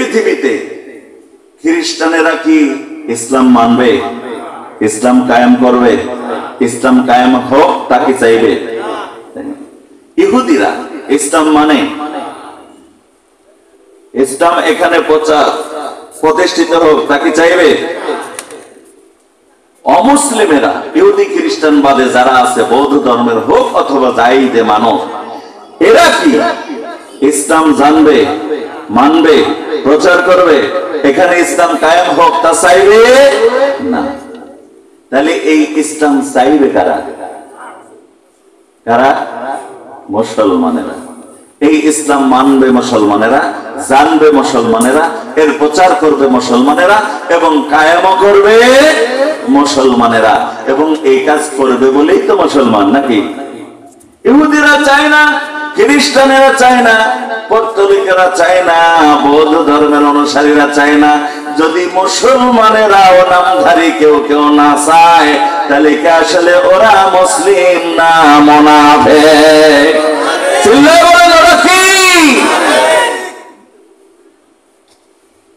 পৃথিবীতে খ্রিস্টানেরা কি ইসলাম মানবে, ইসলাম কায়েম করবে? ইসলাম কায়েম হোক তাকে চাইবে। ইহুদিরা ইসলাম মানে, ইসলাম এখানে প্রতিষ্ঠিত হোক তাকে চাইবে। অমুসলিমেরা, ইহুদি খ্রিস্টান বাদে যারা আছে, বৌদ্ধ ধর্মের হোক অথবা যাই যে মানব, এরা কি ইসলাম জানবে, মানবে, প্রচার করবে, এখানে ইসলাম কায়েম হোক তা চাইবে না? তাহলে এই ইসলাম চাইবে কারা? কারা? মুসলমানেরা। এই ইসলাম মানবে মুসলমানেরা, জানবে মুসলমানেরা, এর প্রচার করবে মুসলমানেরা এবং কায়েমও করবে মুসলমানেরা, এবং এই কাজ করবে বলেই তো মুসলমান, নাকি? ইহুদিরা চায় না, খ্রিস্টানেরা চায় না, পত্তলিকেরা চায় না, বৌদ্ধ ধর্মের অনুসারীরা চায় না। যদি মুসলমানেরাও নামধারী কেউ কেউ না চায়, তাহলে কি আসলে ওরা মুসলিম না মুনাফিক?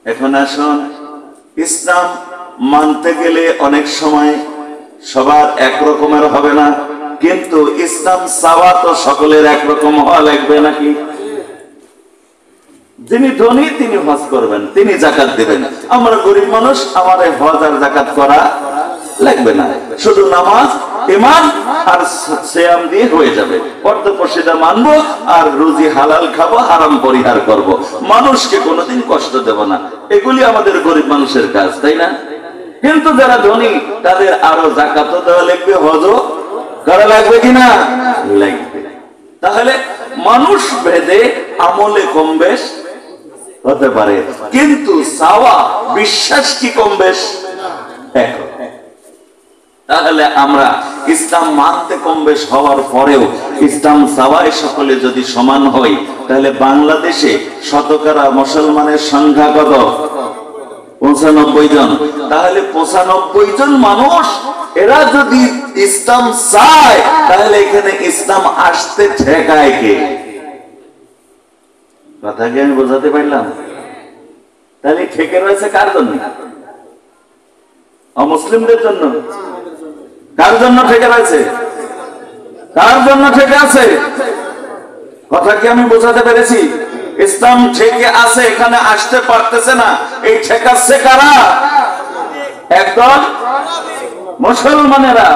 এখন আসুন, ইসলাম মানতে গেলে অনেক সময় সবার একরকমের হবে না, কিন্তু ইসলাম চাওয়া তো সকলের একরকম হওয়া লাগবে, নাকি? যিনি ধনী তিনি হজ করবেন, তিনি জাকাত দিবেন। আমরা গরিব মানুষ, আমাদের হজ আর জাকাত করা লাগবে না, শুধু নামাজ, ঈমান আর সিয়াম দিয়ে হয়ে যাবে। অর্ধপর্ষিতা মানবো আর রুজি হালাল খাবো, হারাম পরিহার করব, মানুষকে কোনোদিন কষ্ট দেব না। এগুলি আমাদের গরিব মানুষের কাজ, তাই না? কিন্তু যারা ধনী তাদের আরো জাকাতও দেওয়া লাগবে, হজও করা লাগবে কিনা? লাগবে। তাহলে মানুষ ভেদে আমলে কম বেশ হতে পারে, কিন্তু চাওয়া, বিশ্বাস কি কম বেশ? তাহলে আমরা ইসলাম মানতে কম বেশ হওয়ার পরেও ইসলাম চাওয়ায় সকলে যদি সমান হই, তাহলে বাংলাদেশে শতকরা মুসলমানের সংখ্যা কত? 95 জন। তাহলে 95 জন মানুষ এরা যদি ইসলাম চায়, তাহলে এখানে ইসলাম আসতে ঠেকায় কে? কথা কি আমি বোঝাতে পারলাম? তাহলে ঠেকে রয়েছে কার জন্য? অমুসলিমদের জন্য। কার জন্য ঠেকে রয়েছে? কার জন্য ঠেকে আছে? কথা কি আমি বোঝাতে পেরেছি? ইসলাম ঠেকে আছে, এখানে আসতে পারতেছে না, এই ঠেকাচ্ছে কারা? একদল মুসলমানেরা।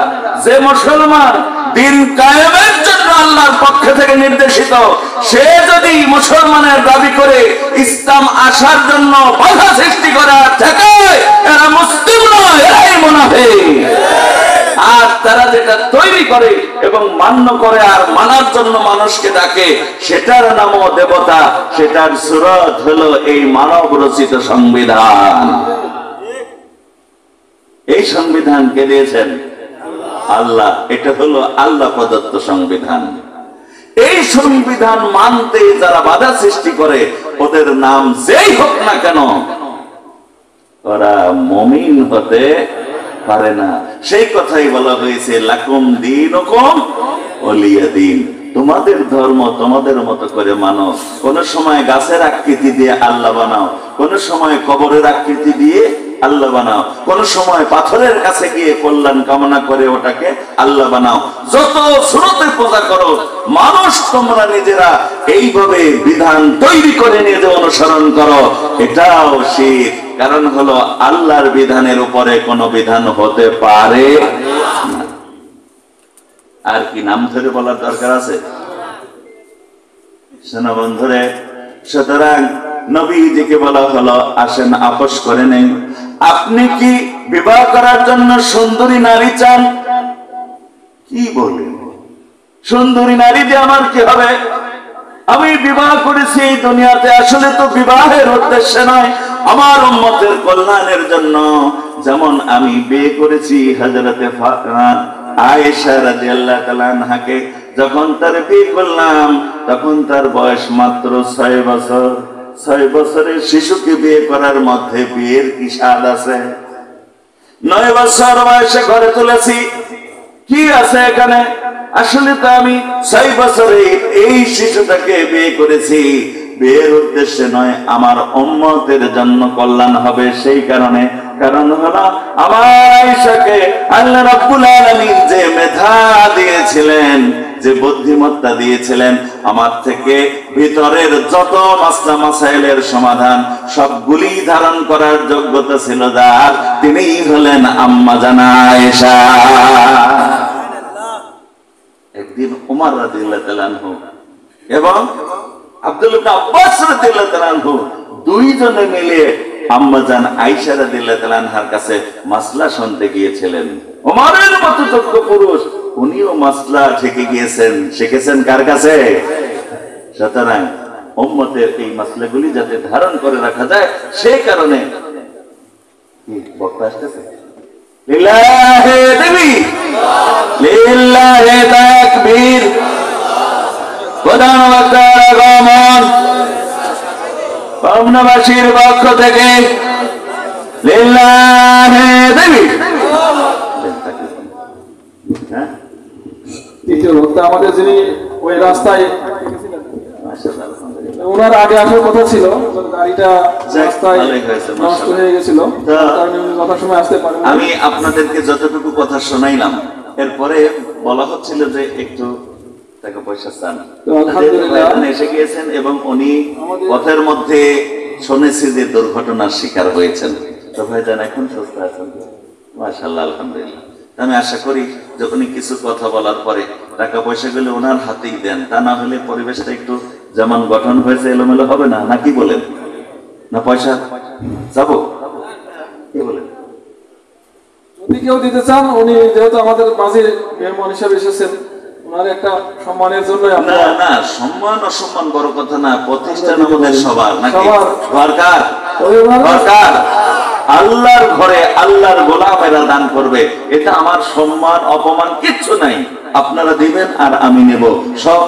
যে মুসলমান দিন কায়েমের জন্য আল্লাহর পক্ষ থেকে নির্দেশিত, সে যদি মুসলমানের দাবি করে ইসলাম আসার জন্য বাধা সৃষ্টি করে ঠেকায়, এরা মুসলিম নয়, এরাই মুনাফিক। আর তারা যেটা তৈরি করে এবং মান্য করে আর মানার জন্য মানুষকে ডাকে, সেটার নামও দেবতা, সেটার সুরত হলো এই মানব রচিত সংবিধান। এই সংবিধান কে দিয়েছেন? আল্লাহ। এটা হলো আল্লাহ প্রদত্ত সংবিধান। এই সংবিধান মানতে যারা বাধা সৃষ্টি করে, ওদের নাম যেই হোক না কেন, ওরা মুমিন হতে পারে না। সেই কথাই বলা হয়েছে, লাকুম দীনুকুম ওয়ালিয়া দীন। তোমাদের ধর্ম তোমাদের মতো করে মানো। কোন সময় গাছের আকৃতি দিয়ে আল্লাহ বানাও, কোন সময় কবরের আকৃতি দিয়ে আল্লাহ বানাও, কোন সময় পাথরের কাছে গিয়ে কল্যাণ কামনা করে ওটাকে আল্লাহ বানাও। যত সুরতে পূজা করো, মানুষ তোমরা নিজেরা এইভাবে বিধান তৈরি করে নিজে অনুসরণ করো, এটাও শিরক। কারণ হলো আল্লাহর বিধানের উপরে কোন বিধান হতে পারে না। আর কি নাম ধরে বলার দরকার আছে? শোনো বন্ধুরে, সুতরাং নবীজিকে বলা হলো, আসেন আপোষ করে নেই। আপনি কি বিবাহ করার জন্য সুন্দরী নারী চান? কি বলেন? সুন্দরী নারী দিয়ে আমার কি হবে? আমি বিবাহ করেছি এই দুনিয়াতে আসলে তো বিবাহের উদ্দেশ্যে নয়, আমার উম্মতের কল্যাণের জন্য। যেমন আমি বিয়ে করেছি হযরতে আয়েশা রাদিয়াল্লাহু তাআলা আনহাকে। যখন তার বিয়ে করলাম, তখন তার বয়স মাত্র 6 বছর। 6 বছরের শিশুকে বিয়ে করার মধ্যে বিয়ের কি স্বাদ আছে? 9 বছর বয়সে ঘরে তুলেছি, কি আছে এখানে? আসলে তো আমি 6 বছরে এই শিশুটাকে বিয়ে করেছি, বিয়ের উদ্দেশ্যে নয়, আমার উম্মতের জন্য কল্যাণ হবে। সেই কারণে, কারণ হলো আমার আয়েশাকে আল্লাহ রাব্বুল আলামিন যে মেধা দিয়েছিলেন, যে বুদ্ধিমত্তা দিয়েছিলেন, আমার থেকে ভিতরের যত মাসলা মাসাইলের সমাধান সবগুলি ধারণ করার যোগ্যতা ছিল যার, তিনিই হলেন আম্মা জানা আয়েশা। একদিন ওমর রাদিয়াল্লাহু তাআলা আনহু এবং আব্দুল্লাহ ইবনে আব্বাস রাদিয়াল্লাহু তাআলা আনহু দুইজনে মিলে আম্মাজান আয়েশা রাদিয়াল্লাহু তাআলা আনহার কাছে মাসলা শুনতে গিয়েছিলেন। ওমরের মতো যোগ্য পুরুষ উনিও মাসলা শিখে গিয়েছেন, শিখেছেন কার কাছে? সুতরাং উম্মতের এই মাসলাগুলি যাতে ধারণ করে রাখা যায়, সেই কারণে বক্তা আসতেছে লিল্লাহি দেবী লিল্লাহি তাকবীর প্রধান বক্তার আগমন পাবনাবাসীর পক্ষ থেকে লিল্লাহি দেবী। তৃতীয় বক্তা আমাদের যিনি ওই রাস্তায়, ওনার আগে আসার কথা ছিল, গাড়িটা রাস্তায় নষ্ট হয়ে গেছিল, কারণে উনি যথার সময় আসতে পারেন। আমি আপনাদেরকে যতটুকু কথা শোনাইলাম, এরপরে বলা হচ্ছিল যে একটু টাকা পয়সা চান, এসে গিয়েছেন এবং উনি পথের মধ্যে শুনেছি যে দুর্ঘটনার শিকার হয়েছেন। তো ভাইজান এখন সুস্থ আছেন? মাশাআল্লাহ, আলহামদুলিল্লাহ। আমি আশা করি যে উনি কিছু কথা বলার পরে টাকা পয়সা গুলো ওনার হাতেই দেন, তা না হলে পরিবেশটা একটু যেমন গঠন হয়েছে এলোমেলো হবে না, নাকি বলেন? না পয়সা যাবো, কি বলেন? যদি কেউ দিতে চান, উনি যেহেতু আমাদের মাঝে মেহমান হিসেবে এসেছেন, ওনার একটা সম্মানের জন্য। না না, সম্মান অসম্মান বড় কথা না, প্রতিষ্ঠান আমাদের সবার, নাকি? দরকার দরকার আল্লাহর ঘরে আল্লাহর গোলামেরা দান করবে, এটা আমার সম্মান অপমান কিচ্ছু নাই। আপনারা দিবেন আর আমি নেব সব।